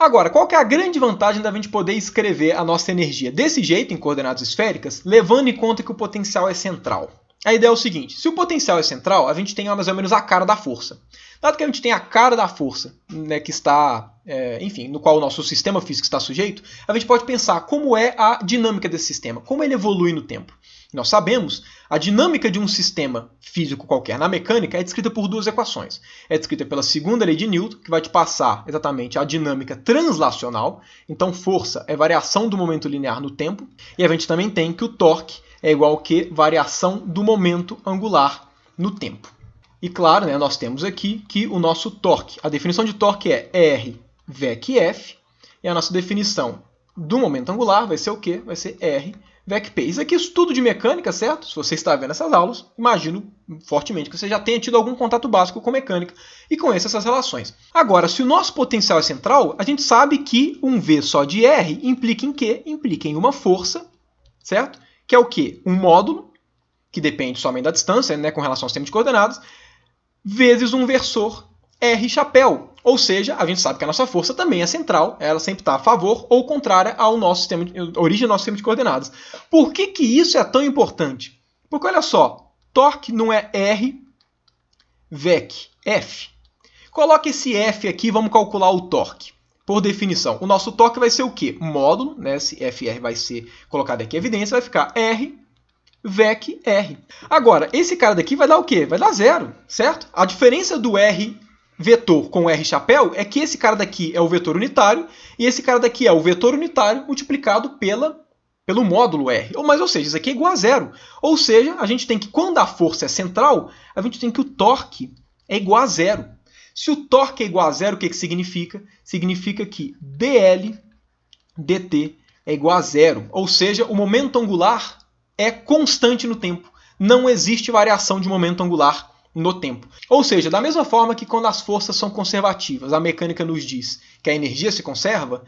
Agora, qual que é a grande vantagem da gente poder escrever a nossa energia desse jeito, em coordenadas esféricas, levando em conta que o potencial é central? A ideia é o seguinte, se o potencial é central, a gente tem mais ou menos a cara da força. Dado que a gente tem a cara da força, né, que está, enfim, no qual o nosso sistema físico está sujeito, a gente pode pensar como é a dinâmica desse sistema, como ele evolui no tempo. Nós sabemos, a dinâmica de um sistema físico qualquer na mecânica é descrita por duas equações. É descrita pela segunda lei de Newton, que vai te passar exatamente a dinâmica translacional. Então, força é variação do momento linear no tempo. E a gente também tem que o torque é igual a que variação do momento angular no tempo. E claro, né, nós temos aqui que o nosso torque, a definição de torque é R VEC F, e a nossa definição do momento angular vai ser o quê? Vai ser R VEC P. Isso aqui é estudo de mecânica, certo? Se você está vendo essas aulas, imagino fortemente que você já tenha tido algum contato básico com mecânica e conheça essas relações. Agora, se o nosso potencial é central, a gente sabe que um V só de R implica em quê? Implica em uma força, certo? Que é o quê? Um módulo, que depende somente da distância, né, com relação ao sistema de coordenadas, vezes um versor R chapéu. Ou seja, a gente sabe que a nossa força também é central, ela sempre está a favor ou contrária ao nosso sistema origem do nosso sistema de coordenadas. Por que isso é tão importante? Porque olha só, torque não é R VEC F. Coloque esse F aqui e vamos calcular o torque. Por definição, o nosso torque vai ser o quê? Módulo, né? Esse FR vai ser colocado aqui em evidência, vai ficar R VEC R. Agora, esse cara daqui vai dar o quê? Vai dar zero, certo? A diferença do R vetor com o R chapéu é que esse cara daqui é o vetor unitário e esse cara daqui é o vetor unitário multiplicado pelo módulo R. Ou seja, isso aqui é igual a zero. Ou seja, a gente tem que, quando a força é central, a gente tem que o torque é igual a zero. Se o torque é igual a zero, o que significa? Significa que dL dt é igual a zero. Ou seja, o momento angular é constante no tempo. Não existe variação de momento angular no tempo. Ou seja, da mesma forma que quando as forças são conservativas, a mecânica nos diz que a energia se conserva,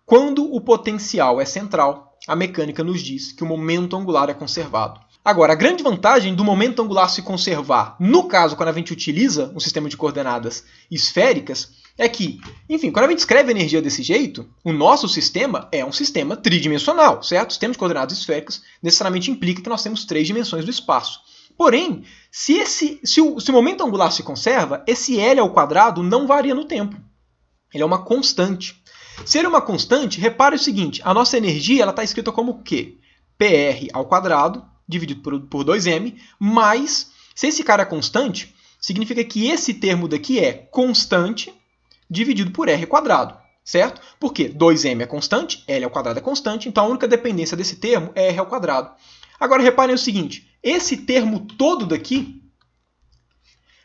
quando o potencial é central, a mecânica nos diz que o momento angular é conservado. Agora, a grande vantagem do momento angular se conservar, no caso, quando a gente utiliza um sistema de coordenadas esféricas, é que, enfim, quando a gente escreve energia desse jeito, o nosso sistema é um sistema tridimensional, certo? O sistema de coordenadas esféricas necessariamente implica que nós temos 3 dimensões do espaço. Porém, se o momento angular se conserva, esse L ao quadrado não varia no tempo. Ele é uma constante. Se ele é uma constante, repare o seguinte, a nossa energia está escrita como o quê? PR ao quadrado, dividido por 2m, mais, se esse cara é constante, significa que esse termo daqui é constante dividido por r quadrado, certo? Porque 2m é constante, L ao quadrado é constante, então a única dependência desse termo é r ao quadrado. Agora reparem o seguinte, esse termo todo daqui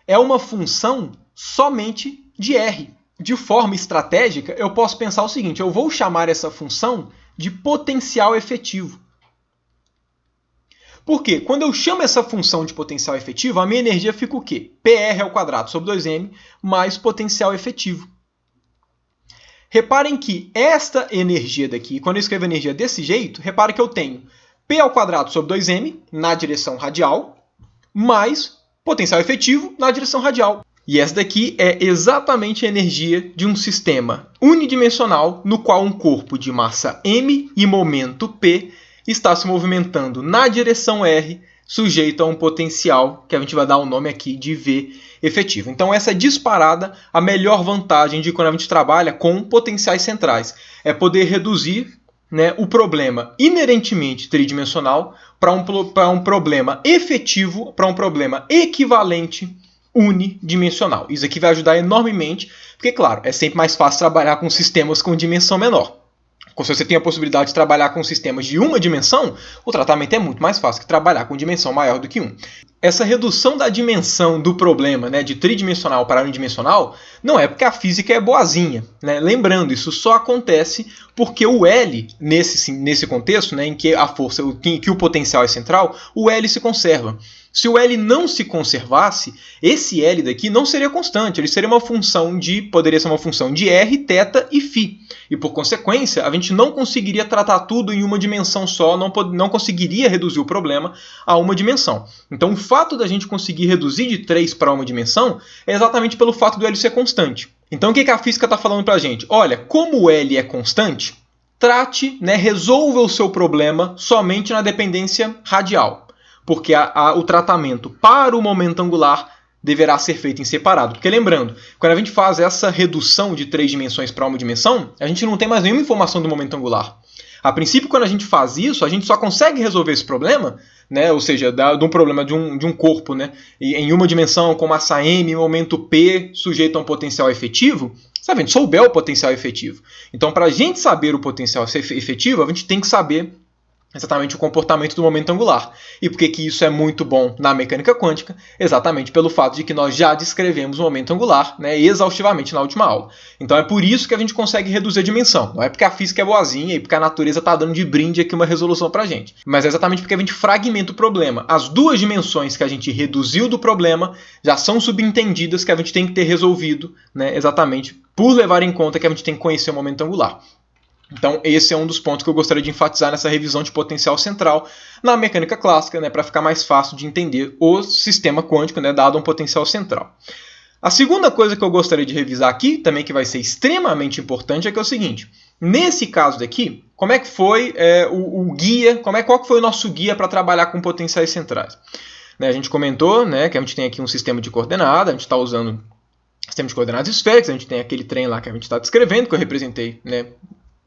é uma função somente de r. De forma estratégica, eu posso pensar o seguinte, eu vou chamar essa função de potencial efetivo. Por quê? Quando eu chamo essa função de potencial efetivo, a minha energia fica o quê? PR ao quadrado sobre 2m mais potencial efetivo. Reparem que esta energia daqui, quando eu escrevo energia desse jeito, reparem que eu tenho P ao quadrado sobre 2m na direção radial, mais potencial efetivo na direção radial. E essa daqui é exatamente a energia de um sistema unidimensional no qual um corpo de massa m e momento p está se movimentando na direção r, sujeito a um potencial que a gente vai dar o nome aqui de V efetivo. Então essa é disparada a melhor vantagem de quando a gente trabalha com potenciais centrais. É poder reduzir, né, o problema inerentemente tridimensional para um problema efetivo, para um problema equivalente unidimensional. Isso aqui vai ajudar enormemente, porque, claro, é sempre mais fácil trabalhar com sistemas com dimensão menor. Se você tem a possibilidade de trabalhar com sistemas de uma dimensão, o tratamento é muito mais fácil que trabalhar com dimensão maior do que 1. Essa redução da dimensão do problema, né, de tridimensional para unidimensional, não é porque a física é boazinha, né? Lembrando, isso só acontece porque o L, nesse contexto, né, em que a força, que o potencial é central, o L se conserva. Se o L não se conservasse, esse L daqui não seria constante, ele seria poderia ser uma função de R, θ e φ. E por consequência, a gente não conseguiria tratar tudo em uma dimensão só, não conseguiria reduzir o problema a uma dimensão. Então o fato da gente conseguir reduzir de 3 para uma dimensão é exatamente pelo fato do L ser constante. Então o que a física está falando para a gente? Olha, como o L é constante, trate, resolva o seu problema somente na dependência radial, porque o tratamento para o momento angular deverá ser feito em separado. Porque lembrando, quando a gente faz essa redução de 3 dimensões para uma dimensão, a gente não tem mais nenhuma informação do momento angular. A princípio, quando a gente faz isso, a gente só consegue resolver esse problema, ou seja, de um problema de um corpo, em uma dimensão com massa m, momento p, sujeito a um potencial efetivo, se a gente souber o potencial efetivo. Então, para a gente saber o potencial efetivo, a gente tem que saber exatamente o comportamento do momento angular. E por que isso é muito bom na mecânica quântica? Exatamente pelo fato de que nós já descrevemos o momento angular exaustivamente na última aula. Então é por isso que a gente consegue reduzir a dimensão. Não é porque a física é boazinha e porque a natureza está dando de brinde aqui uma resolução para a gente. Mas é exatamente porque a gente fragmenta o problema. As 2 dimensões que a gente reduziu do problema já são subentendidas que a gente tem que ter resolvido, exatamente por levar em conta que a gente tem que conhecer o momento angular. Então, esse é um dos pontos que eu gostaria de enfatizar nessa revisão de potencial central na mecânica clássica, para ficar mais fácil de entender o sistema quântico, dado um potencial central. A segunda coisa que eu gostaria de revisar aqui, também que vai ser extremamente importante, é que é o seguinte. Nesse caso daqui, como é que foi o guia, qual que foi o nosso guia para trabalhar com potenciais centrais? A gente comentou que a gente tem aqui um sistema de coordenadas, a gente está usando sistema de coordenadas esféricas, a gente tem aquele trem lá que a gente está descrevendo, que eu representei,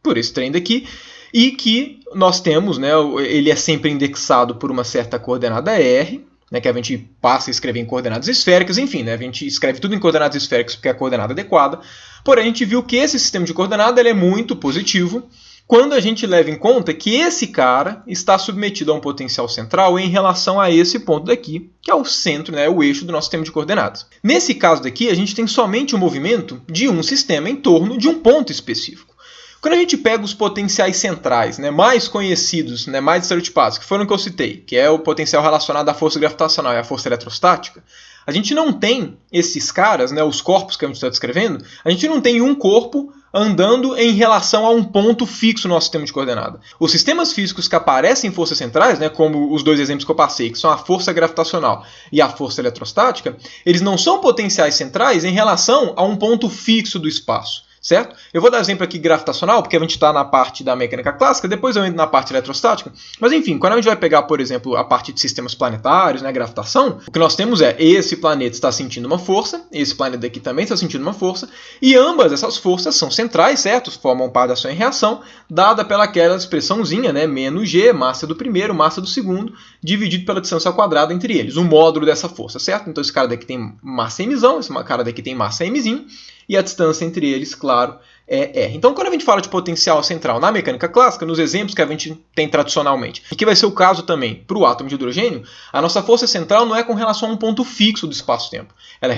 por esse trem daqui, e que nós temos, ele é sempre indexado por uma certa coordenada R, que a gente passa a escrever em coordenadas esféricas, enfim, a gente escreve tudo em coordenadas esféricas porque é a coordenada adequada, porém a gente viu que esse sistema de coordenada ele é muito positivo quando a gente leva em conta que esse cara está submetido a um potencial central em relação a esse ponto daqui, que é o centro, o eixo do nosso sistema de coordenadas. Nesse caso daqui, a gente tem somente o movimento de um sistema em torno de um ponto específico. Quando a gente pega os potenciais centrais, mais conhecidos, mais estereotipados, que foram que eu citei, que é o potencial relacionado à força gravitacional e à força eletrostática, a gente não tem esses caras, os corpos que a gente está descrevendo, a gente não tem um corpo andando em relação a um ponto fixo no nosso sistema de coordenada. Os sistemas físicos que aparecem em forças centrais, como os 2 exemplos que eu passei, que são a força gravitacional e a força eletrostática, eles não são potenciais centrais em relação a um ponto fixo do espaço. Certo? Eu vou dar exemplo aqui gravitacional, porque a gente está na parte da mecânica clássica, depois eu entro na parte eletrostática. Mas enfim, quando a gente vai pegar, por exemplo, a parte de sistemas planetários, gravitação, o que nós temos é esse planeta está sentindo uma força, esse planeta aqui também está sentindo uma força, e ambas essas forças são centrais, certo? Formam parte da ação e reação, dada pelaquela expressãozinha, menos g, massa do primeiro, massa do segundo, dividido pela distância ao quadrado entre eles, o módulo dessa força, certo? Então esse cara daqui tem massa mzão, esse cara daqui tem massa mzinho, e a distância entre eles, claro, é R. Então, quando a gente fala de potencial central na mecânica clássica, nos exemplos que a gente tem tradicionalmente, e que vai ser o caso também para o átomo de hidrogênio, a nossa força central não é com relação a um ponto fixo do espaço-tempo. Ela é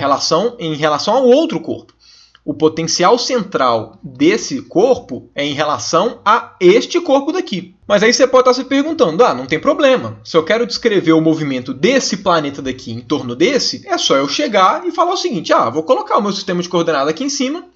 em relação ao outro corpo. O potencial central desse corpo é em relação a este corpo daqui. Mas aí você pode estar se perguntando, não tem problema. Se eu quero descrever o movimento desse planeta daqui em torno desse, é só eu chegar e falar o seguinte, vou colocar o meu sistema de coordenada aqui em cima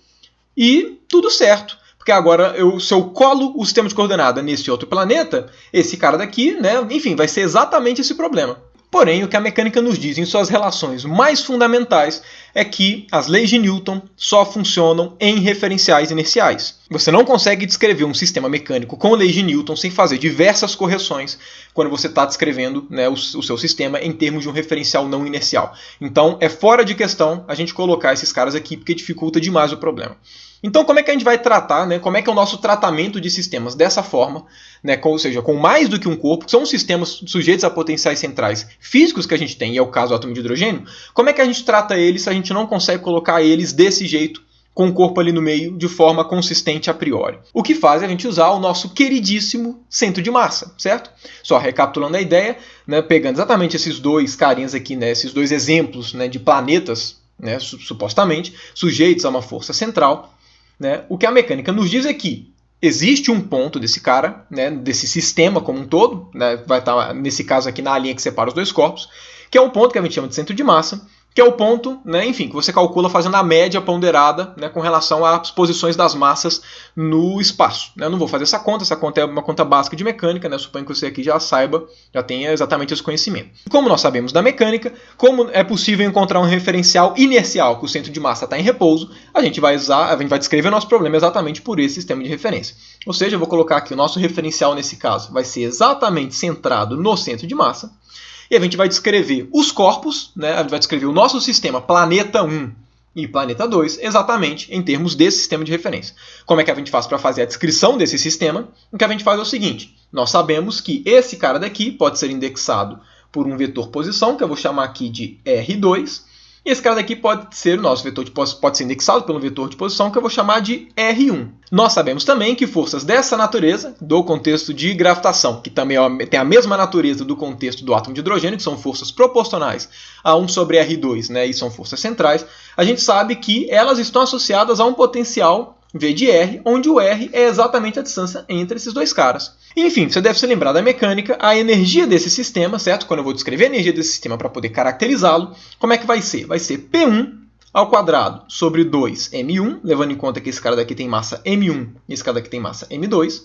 e tudo certo. Porque agora, se eu colo o sistema de coordenada nesse outro planeta, esse cara daqui, enfim, vai ser exatamente esse problema. Porém, o que a mecânica nos diz em suas relações mais fundamentais é que as leis de Newton só funcionam em referenciais inerciais. Você não consegue descrever um sistema mecânico com leis de Newton sem fazer diversas correções quando você está descrevendo o seu sistema em termos de um referencial não inercial. Então, é fora de questão a gente colocar esses caras aqui porque dificulta demais o problema. Então, como é que a gente vai tratar, como é que é o nosso tratamento de sistemas dessa forma, ou seja, com mais do que um corpo, que são sistemas sujeitos a potenciais centrais físicos que a gente tem, e é o caso do átomo de hidrogênio, como é que a gente trata eles se a gente não consegue colocar eles desse jeito, com o corpo ali no meio, de forma consistente a priori? O que faz é a gente usar o nosso queridíssimo centro de massa, certo? Só recapitulando a ideia, pegando exatamente esses 2 carinhas aqui, esses 2 exemplos de planetas, supostamente, sujeitos a uma força central, o que a mecânica nos diz é que existe um ponto desse cara, desse sistema como um todo, vai estar nesse caso aqui na linha que separa os 2 corpos, que é um ponto que a gente chama de centro de massa, que é o ponto, né, enfim, que você calcula fazendo a média ponderada, né, com relação às posições das massas no espaço. Eu não vou fazer essa conta é uma conta básica de mecânica, né, suponho que você aqui já saiba, já tenha exatamente esse conhecimento. Como nós sabemos da mecânica, como é possível encontrar um referencial inercial, que o centro de massa está em repouso, a gente vai descrever o nosso problema exatamente por esse sistema de referência. Ou seja, eu vou colocar aqui o nosso referencial nesse caso vai ser exatamente centrado no centro de massa, e a gente vai descrever os corpos, né? A gente vai descrever o nosso sistema planeta 1 e planeta 2 exatamente em termos desse sistema de referência. Como é que a gente faz para fazer a descrição desse sistema? O que a gente faz é o seguinte, nós sabemos que esse cara daqui pode ser indexado por um vetor posição, que eu vou chamar aqui de R2, e esse cara daqui pode ser, o nosso vetor pode ser indexado pelo vetor de posição, que eu vou chamar de R1. Nós sabemos também que forças dessa natureza, do contexto de gravitação, que também tem a mesma natureza do contexto do átomo de hidrogênio, que são forças proporcionais a 1 sobre R2, né, e são forças centrais, a gente sabe que elas estão associadas a um potencial V de R, onde o R é exatamente a distância entre esses dois caras. Enfim, você deve se lembrar da mecânica, a energia desse sistema, certo? Quando eu vou descrever a energia desse sistema para poder caracterizá-lo, como é que vai ser? Vai ser P1 ao quadrado sobre 2m1, levando em conta que esse cara daqui tem massa m1 e esse cara daqui tem massa m2,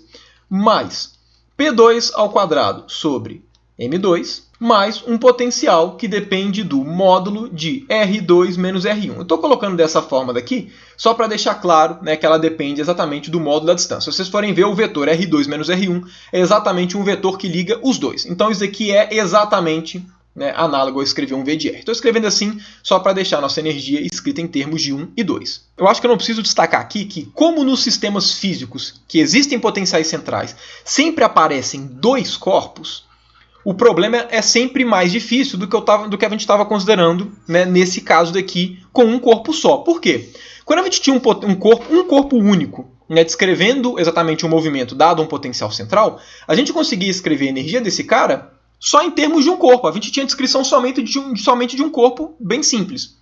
mais P2 ao quadrado sobre m2, mais um potencial que depende do módulo de R2 menos R1. Eu estou colocando dessa forma daqui, só para deixar claro, né, que ela depende exatamente do módulo da distância. Se vocês forem ver, o vetor R2 menos R1 é exatamente um vetor que liga os dois. Então isso aqui é exatamente, né, análogo a escrever um V de R. Estou escrevendo assim só para deixar a nossa energia escrita em termos de 1 e 2. Eu acho que eu não preciso destacar aqui que, como nos sistemas físicos que existem potenciais centrais sempre aparecem dois corpos, o problema é sempre mais difícil do que a gente estava considerando, né, nesse caso daqui, com um corpo só. Por quê? Quando a gente tinha um corpo único, né, descrevendo exatamente um movimento dado um potencial central, a gente conseguia escrever a energia desse cara só em termos de um corpo. A gente tinha descrição somente de um corpo bem simples.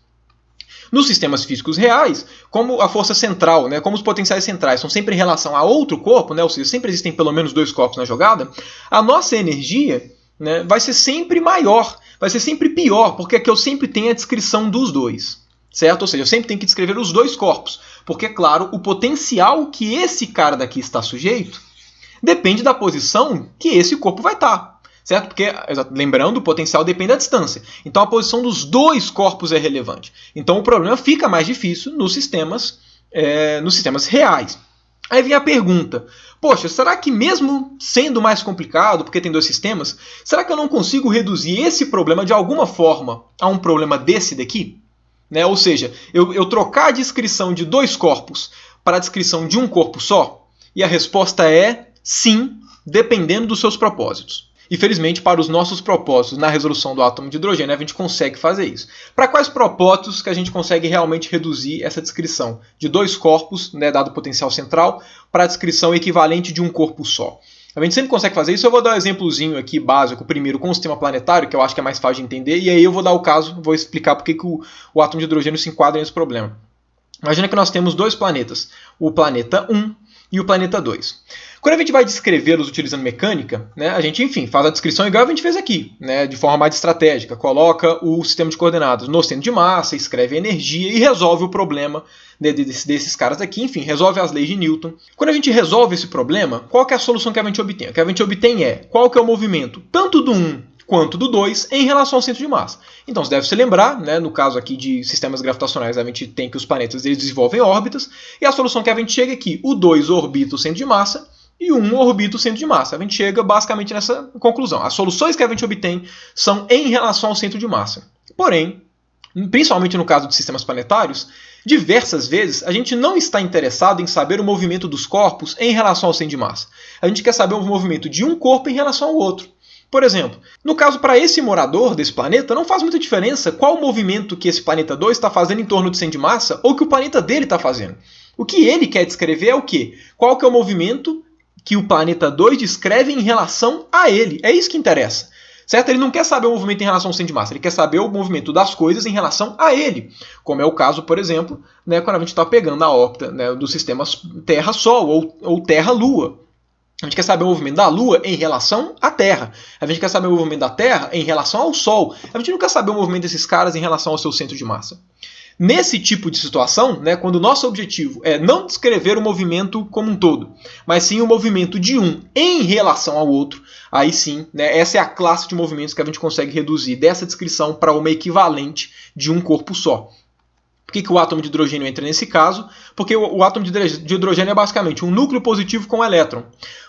Nos sistemas físicos reais, como a força central, né, como os potenciais centrais são sempre em relação a outro corpo, né, ou seja, sempre existem pelo menos dois corpos na jogada, a nossa energia, né, vai ser sempre maior, vai ser sempre pior, porque aqui eu sempre tenho a descrição dos dois, certo? Ou seja, eu sempre tenho que descrever os dois corpos, porque, claro, o potencial que esse cara daqui está sujeito depende da posição que esse corpo vai estar, certo? Porque, lembrando, o potencial depende da distância. Então, a posição dos dois corpos é relevante. Então, o problema fica mais difícil nos sistemas reais. Aí vem a pergunta, poxa, será que mesmo sendo mais complicado, porque tem dois sistemas, será que eu não consigo reduzir esse problema de alguma forma a um problema desse daqui? Né? Ou seja, eu trocar a descrição de dois corpos para a descrição de um corpo só? E a resposta é sim, dependendo dos seus propósitos. E, felizmente, para os nossos propósitos na resolução do átomo de hidrogênio, a gente consegue fazer isso. Para quais propósitos que a gente consegue realmente reduzir essa descrição de dois corpos, né, dado o potencial central, para a descrição equivalente de um corpo só? A gente sempre consegue fazer isso. Eu vou dar um exemplozinho aqui básico, primeiro com o sistema planetário, que eu acho que é mais fácil de entender, e aí eu vou dar o caso, vou explicar por que o átomo de hidrogênio se enquadra nesse problema. Imagina que nós temos dois planetas, o planeta 1 e o planeta 2. Quando a gente vai descrevê-los utilizando mecânica, né, a gente, enfim, faz a descrição igual a gente fez aqui, né, de forma mais estratégica. Coloca o sistema de coordenadas no centro de massa, escreve a energia e resolve o problema, né, desses caras aqui. Enfim, resolve as leis de Newton. Quando a gente resolve esse problema, qual que é a solução que a gente obtém? O que a gente obtém é qual que é o movimento tanto do 1 quanto do 2 em relação ao centro de massa. Então, você deve se lembrar, né, no caso aqui de sistemas gravitacionais, a gente tem que os planetas eles desenvolvem órbitas, e a solução que a gente chega é que o 2 orbita o centro de massa, e 1 orbita o centro de massa. A gente chega basicamente nessa conclusão. As soluções que a gente obtém são em relação ao centro de massa. Porém, principalmente no caso de sistemas planetários, diversas vezes a gente não está interessado em saber o movimento dos corpos em relação ao centro de massa. A gente quer saber o movimento de um corpo em relação ao outro. Por exemplo, no caso para esse morador desse planeta, não faz muita diferença qual o movimento que esse planeta 2 está fazendo em torno do centro de massa ou que o planeta dele está fazendo. O que ele quer descrever é o quê? Qual que é o movimento que o planeta 2 descreve em relação a ele. É isso que interessa. Certo? Ele não quer saber o movimento em relação ao centro de massa, ele quer saber o movimento das coisas em relação a ele. Como é o caso, por exemplo, né, quando a gente está pegando a órbita, né, dos sistemas Terra-Sol ou Terra-Lua. A gente quer saber o movimento da Lua em relação à Terra. A gente quer saber o movimento da Terra em relação ao Sol. A gente não quer saber o movimento desses caras em relação ao seu centro de massa. Nesse tipo de situação, né, quando o nosso objetivo é não descrever o movimento como um todo, mas sim o movimento de um em relação ao outro, aí sim, né, essa é a classe de movimentos que a gente consegue reduzir dessa descrição para uma equivalente de um corpo só. Por que o átomo de hidrogênio entra nesse caso? Porque o átomo de hidrogênio é basicamente um núcleo positivo com um elétron.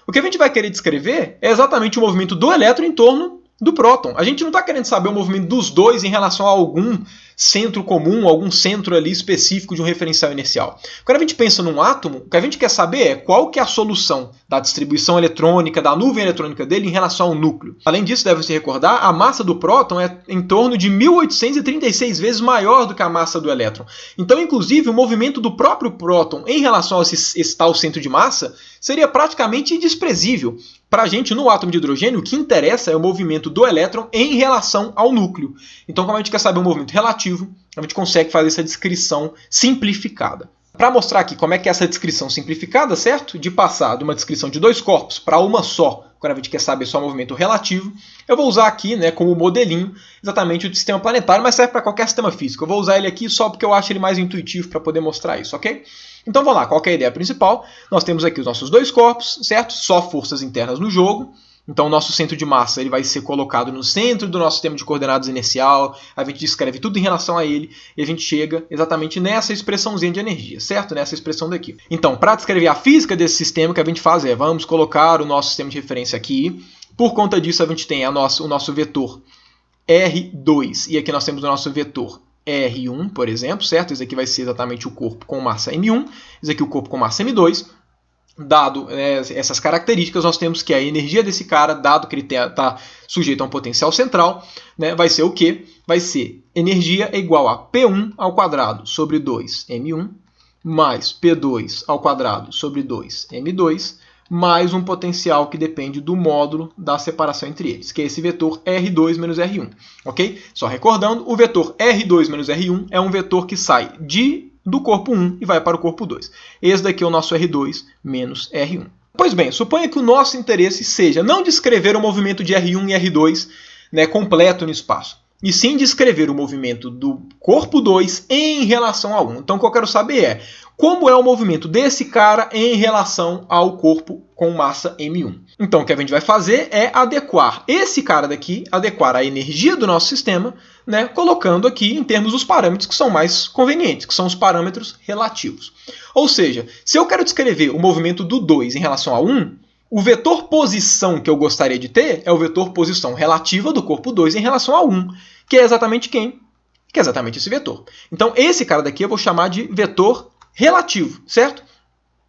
O que a gente vai querer descrever é exatamente o movimento do elétron em torno do próton. A gente não está querendo saber o movimento dos dois em relação a algum centro comum, algum centro ali específico de um referencial inercial. Quando a gente pensa num átomo, o que a gente quer saber é qual que é a solução da distribuição eletrônica, da nuvem eletrônica dele em relação ao núcleo. Além disso, deve se recordar, a massa do próton é em torno de 1836 vezes maior do que a massa do elétron. Então, inclusive, o movimento do próprio próton em relação a esse tal centro de massa seria praticamente desprezível. Para a gente, no átomo de hidrogênio, o que interessa é o movimento do elétron em relação ao núcleo. Então, como a gente quer saber o movimento relativo, a gente consegue fazer essa descrição simplificada. Para mostrar aqui como é que é essa descrição simplificada, certo? De passar de uma descrição de dois corpos para uma só, quando a gente quer saber só o movimento relativo, eu vou usar aqui, né, como modelinho exatamente o sistema planetário, mas serve para qualquer sistema físico. Eu vou usar ele aqui só porque eu acho ele mais intuitivo para poder mostrar isso, ok? Então vamos lá, qual que é a ideia principal? Nós temos aqui os nossos dois corpos, certo? Só forças internas no jogo. Então o nosso centro de massa ele vai ser colocado no centro do nosso sistema de coordenadas inercial, a gente descreve tudo em relação a ele e a gente chega exatamente nessa expressãozinha de energia, certo? Nessa expressão daqui. Então, para descrever a física desse sistema, o que a gente faz é, vamos colocar o nosso sistema de referência aqui, por conta disso a gente tem o nosso vetor R2 e aqui nós temos o nosso vetor R1, por exemplo, certo? Esse aqui vai ser exatamente o corpo com massa M1, esse aqui o corpo com massa M2. Dado essas características, nós temos que a energia desse cara, dado que ele está sujeito a um potencial central, né, vai ser o quê? Vai ser energia é igual a P1 ao quadrado sobre 2M1 mais P2 ao quadrado sobre 2M2 mais um potencial que depende do módulo da separação entre eles, que é esse vetor R2 menos R1. Ok? Só recordando, o vetor R2 menos R1 é um vetor que sai do corpo 1 e vai para o corpo 2. Esse daqui é o nosso R2 menos R1. Pois bem, suponha que o nosso interesse seja não descrever o movimento de R1 e R2, né, completo no espaço, e sim descrever o movimento do corpo 2 em relação a 1. Então o que eu quero saber é como é o movimento desse cara em relação ao corpo com massa M1. Então o que a gente vai fazer é adequar esse cara daqui, adequar a energia do nosso sistema, né, colocando aqui em termos dos parâmetros que são mais convenientes, que são os parâmetros relativos. Ou seja, se eu quero descrever o movimento do 2 em relação a 1, o vetor posição que eu gostaria de ter é o vetor posição relativa do corpo 2 em relação a 1, que é exatamente quem? Que é exatamente esse vetor. Então esse cara daqui eu vou chamar de vetor relativo, certo?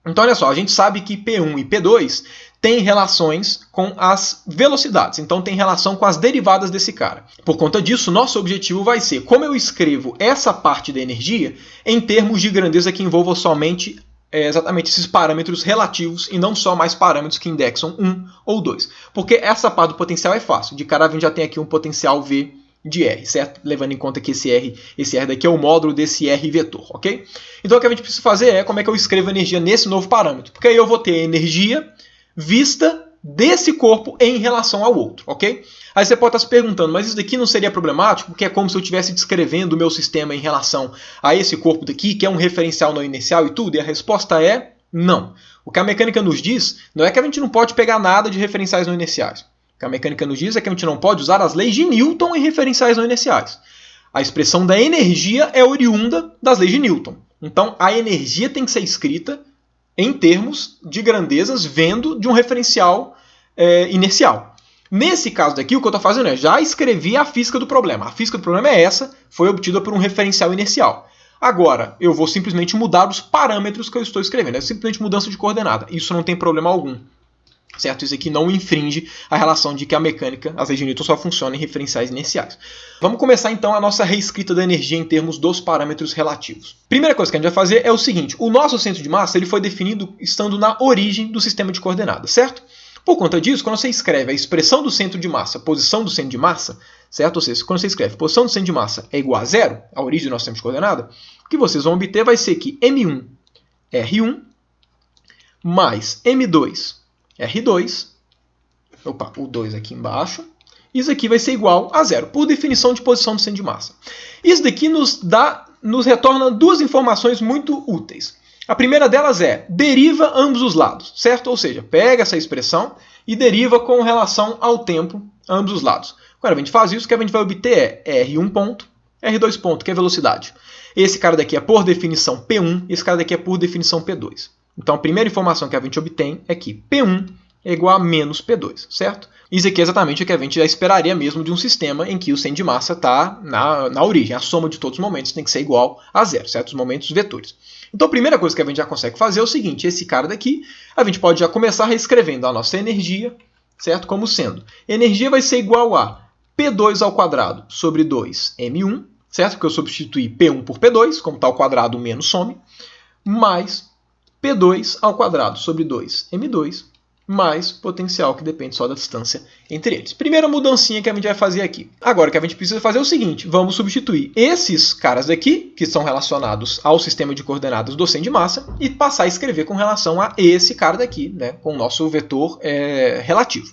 Então olha só, a gente sabe que P1 e P2 têm relações com as velocidades, então tem relação com as derivadas desse cara. Por conta disso, nosso objetivo vai ser como eu escrevo essa parte da energia em termos de grandeza que envolvam somente exatamente esses parâmetros relativos e não só mais parâmetros que indexam 1 ou 2. Porque essa parte do potencial é fácil. De cara a gente já tem aqui um potencial V de R, certo? Levando em conta que esse R daqui é o módulo desse R vetor, ok? Então o que a gente precisa fazer é como é que eu escrevo a energia nesse novo parâmetro. Porque aí eu vou ter a energia vista desse corpo em relação ao outro, ok? Aí você pode estar se perguntando, mas isso daqui não seria problemático? Porque é como se eu estivesse descrevendo o meu sistema em relação a esse corpo daqui, que é um referencial não inercial e tudo? E a resposta é não. O que a mecânica nos diz não é que a gente não pode pegar nada de referenciais não inerciais. O que a mecânica nos diz é que a gente não pode usar as leis de Newton em referenciais não inerciais. A expressão da energia é oriunda das leis de Newton. Então, a energia tem que ser escrita em termos de grandezas vendo de um referencial inercial. Nesse caso daqui, o que eu estou fazendo é já escrevi a física do problema. A física do problema é essa, foi obtida por um referencial inercial. Agora, eu vou simplesmente mudar os parâmetros que eu estou escrevendo. É simplesmente mudança de coordenada. Isso não tem problema algum. Certo? Isso aqui não infringe a relação de que a mecânica, as leis de Newton, só funcionam em referenciais inerciais. Vamos começar então a nossa reescrita da energia em termos dos parâmetros relativos. Primeira coisa que a gente vai fazer é o seguinte: o nosso centro de massa ele foi definido estando na origem do sistema de coordenadas, certo? Por conta disso, quando você escreve a expressão do centro de massa, posição do centro de massa, certo? Ou seja, quando você escreve posição do centro de massa é igual a zero, a origem do nosso sistema de coordenada, o que vocês vão obter vai ser que M1 R1 mais M2 R2, opa, o 2 aqui embaixo, isso aqui vai ser igual a 0, por definição de posição do centro de massa. Isso daqui nos retorna duas informações muito úteis. A primeira delas é, deriva ambos os lados, certo? Ou seja, pega essa expressão e deriva com relação ao tempo ambos os lados. Quando a gente faz isso, o que a gente vai obter é R1 ponto, R2 ponto, que é velocidade. Esse cara daqui é por definição P1, esse cara daqui é por definição P2. Então a primeira informação que a gente obtém é que P1 é igual a menos P2, certo? Isso aqui é exatamente o que a gente já esperaria mesmo de um sistema em que o centro de massa está na origem. A soma de todos os momentos tem que ser igual a 0, certo? Os momentos vetores. Então a primeira coisa que a gente já consegue fazer é o seguinte, esse cara daqui, a gente pode já começar reescrevendo a nossa energia, certo? Como sendo, energia vai ser igual a P2 ao quadrado sobre 2m1, certo? Porque eu substituí P1 por P2, como está ao quadrado menos some, mais P2 ao quadrado sobre 2m2, mais potencial que depende só da distância entre eles. Primeira mudancinha que a gente vai fazer aqui. Agora o que a gente precisa fazer é o seguinte, vamos substituir esses caras aqui, que são relacionados ao sistema de coordenadas do centro de massa, e passar a escrever com relação a esse cara daqui, né, com o nosso vetor relativo.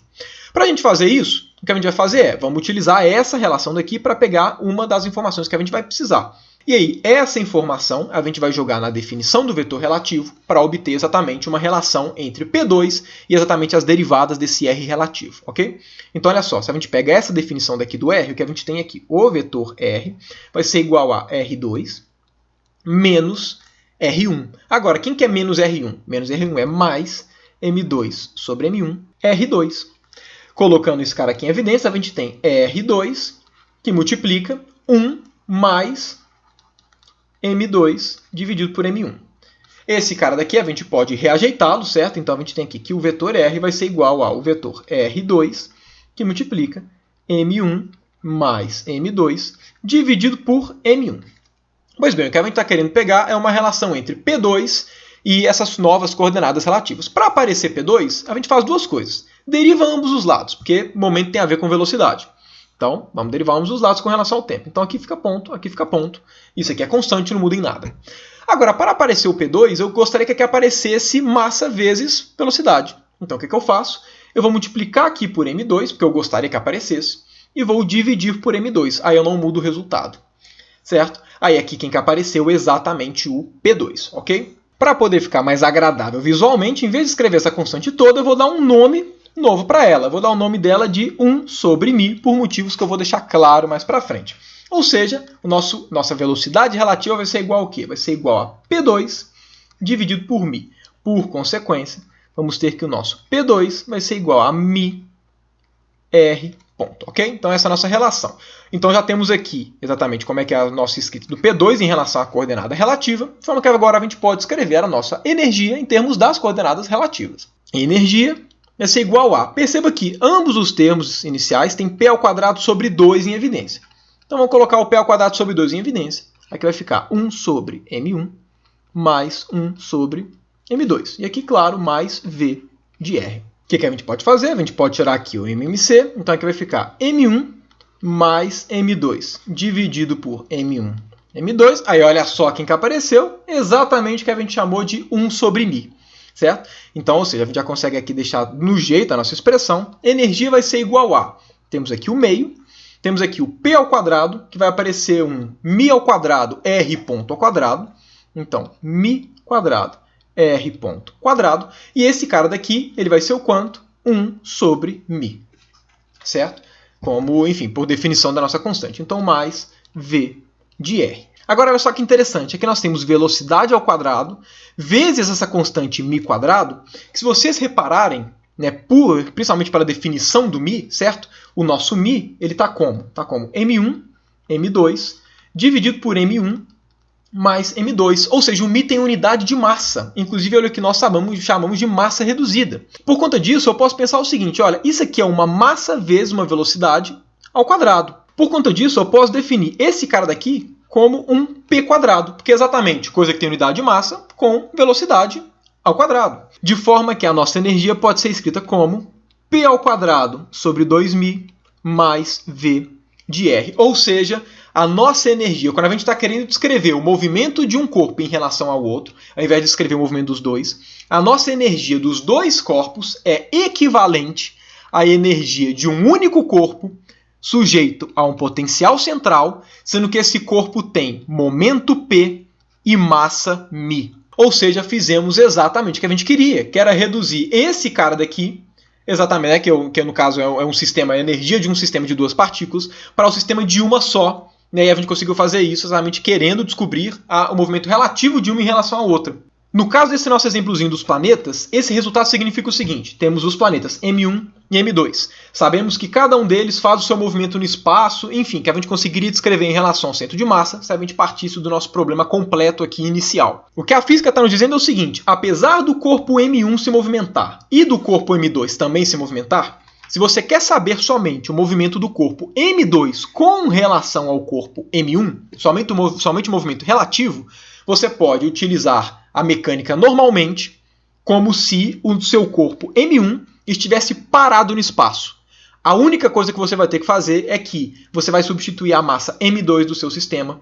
Para a gente fazer isso, o que a gente vai fazer é, vamos utilizar essa relação daqui para pegar uma das informações que a gente vai precisar. E aí, essa informação a gente vai jogar na definição do vetor relativo para obter exatamente uma relação entre P2 e exatamente as derivadas desse R relativo, ok? Então, olha só, se a gente pega essa definição daqui do R, o que a gente tem aqui? O vetor R vai ser igual a R2 menos R1. Agora, quem que é menos R1? Menos R1 é mais M2 sobre M1, R2. Colocando esse cara aqui em evidência, a gente tem R2 que multiplica 1 mais M2 dividido por M1. Esse cara daqui a gente pode reajeitá-lo, certo? Então a gente tem aqui que o vetor R vai ser igual ao vetor R2, que multiplica M1 mais M2 dividido por M1. Pois bem, o que a gente está querendo pegar é uma relação entre P2 e essas novas coordenadas relativas. Para aparecer P2, a gente faz duas coisas. Deriva ambos os lados, porque momento tem a ver com velocidade. Então, vamos derivar ambos os lados com relação ao tempo. Então, aqui fica ponto, aqui fica ponto. Isso aqui é constante, não muda em nada. Agora, para aparecer o P2, eu gostaria que aqui aparecesse massa vezes velocidade. Então, o que eu faço? Eu vou multiplicar aqui por M2, porque eu gostaria que aparecesse, e vou dividir por M2. Aí eu não mudo o resultado, certo? Aí aqui quem que apareceu é exatamente o P2, ok? Para poder ficar mais agradável visualmente, em vez de escrever essa constante toda, eu vou dar um nome novo para ela. Eu vou dar o nome dela de 1 sobre μ, por motivos que eu vou deixar claro mais para frente. Ou seja, nossa velocidade relativa vai ser igual ao quê? Vai ser igual a P2 dividido por μ. Por consequência, vamos ter que o nosso P2 vai ser igual a μ R ponto, ok? Então essa é a nossa relação. Então já temos aqui exatamente como é que é o nosso escrito do P2 em relação à coordenada relativa, de forma que agora a gente pode escrever a nossa energia em termos das coordenadas relativas. Energia vai ser igual a, perceba que ambos os termos iniciais têm P ao quadrado sobre 2 em evidência. Então vamos colocar o P ao quadrado sobre 2 em evidência. Aqui vai ficar 1 sobre M1 mais 1 sobre M2. E aqui, claro, mais V de R. O que a gente pode fazer? A gente pode tirar aqui o MMC. Então aqui vai ficar M1 mais M2 dividido por M1, M2. Aí olha só quem que apareceu. Exatamente o que a gente chamou de 1 sobre μ. Certo? Então, ou seja, a gente já consegue aqui deixar no jeito a nossa expressão. Energia vai ser igual a, temos aqui o meio, temos aqui o P ao quadrado, que vai aparecer um μ ao quadrado, R ponto ao quadrado. Então, μ quadrado, R ponto quadrado. E esse cara daqui, ele vai ser o quanto? 1 sobre μ. Certo? Como, enfim, por definição da nossa constante. Então, mais V de R. Agora, olha só que interessante. Aqui nós temos velocidade ao quadrado vezes essa constante μ quadrado, que se vocês repararem, né, principalmente para a definição do μ, certo? O nosso μ, ele está como? Está como M1, M2, dividido por M1 mais M2. Ou seja, o μ tem unidade de massa. Inclusive, olha o que nós chamamos de massa reduzida. Por conta disso, eu posso pensar o seguinte, olha, isso aqui é uma massa vezes uma velocidade ao quadrado. Por conta disso, eu posso definir esse cara daqui como um P quadrado, porque é exatamente coisa que tem unidade de massa com velocidade ao quadrado. De forma que a nossa energia pode ser escrita como P ao quadrado sobre 2μ mais V de R. Ou seja, a nossa energia, quando a gente está querendo descrever o movimento de um corpo em relação ao outro, ao invés de descrever o movimento dos dois, a nossa energia dos dois corpos é equivalente à energia de um único corpo sujeito a um potencial central, sendo que esse corpo tem momento P e massa μ. Ou seja, fizemos exatamente o que a gente queria, que era reduzir esse cara daqui, exatamente, né, que no caso é um sistema, a energia de um sistema de duas partículas, para o sistema de uma só. E a gente conseguiu fazer isso exatamente querendo descobrir o movimento relativo de uma em relação à outra. No caso desse nosso exemplozinho dos planetas, esse resultado significa o seguinte: temos os planetas M1 e M2. Sabemos que cada um deles faz o seu movimento no espaço, enfim, que a gente conseguiria descrever em relação ao centro de massa se a gente partisse do nosso problema completo aqui inicial. O que a física está nos dizendo é o seguinte: apesar do corpo M1 se movimentar e do corpo M2 também se movimentar, se você quer saber somente o movimento do corpo M2 com relação ao corpo M1, somente o movimento relativo, você pode utilizar a mecânica normalmente, como se o seu corpo M1 estivesse parado no espaço. A única coisa que você vai ter que fazer é que você vai substituir a massa M2 do seu sistema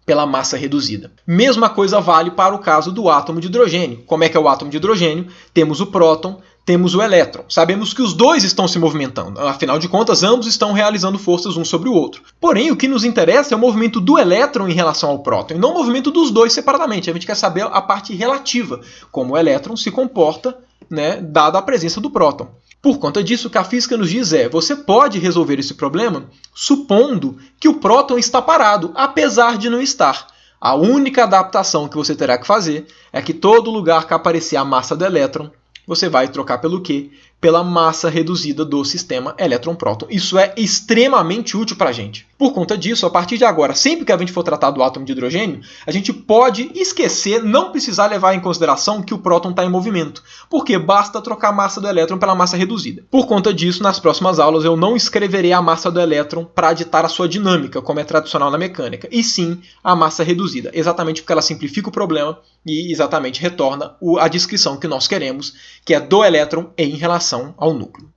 pela massa reduzida. Mesma coisa vale para o caso do átomo de hidrogênio. Como é que é o átomo de hidrogênio? Temos o próton, temos o elétron. Sabemos que os dois estão se movimentando. Afinal de contas, ambos estão realizando forças um sobre o outro. Porém, o que nos interessa é o movimento do elétron em relação ao próton, e não o movimento dos dois separadamente. A gente quer saber a parte relativa, como o elétron se comporta, né, dada a presença do próton. Por conta disso, o que a física nos diz é: você pode resolver esse problema supondo que o próton está parado, apesar de não estar. A única adaptação que você terá que fazer é que todo lugar que aparecer a massa do elétron, você vai trocar pelo quê? Pela massa reduzida do sistema elétron-próton. Isso é extremamente útil para a gente. Por conta disso, a partir de agora, sempre que a gente for tratar do átomo de hidrogênio, a gente pode esquecer, não precisar levar em consideração que o próton está em movimento, porque basta trocar a massa do elétron pela massa reduzida. Por conta disso, nas próximas aulas eu não escreverei a massa do elétron para ditar a sua dinâmica, como é tradicional na mecânica, e sim a massa reduzida, exatamente porque ela simplifica o problema e exatamente retorna a descrição que nós queremos, que é do elétron em relação ao núcleo.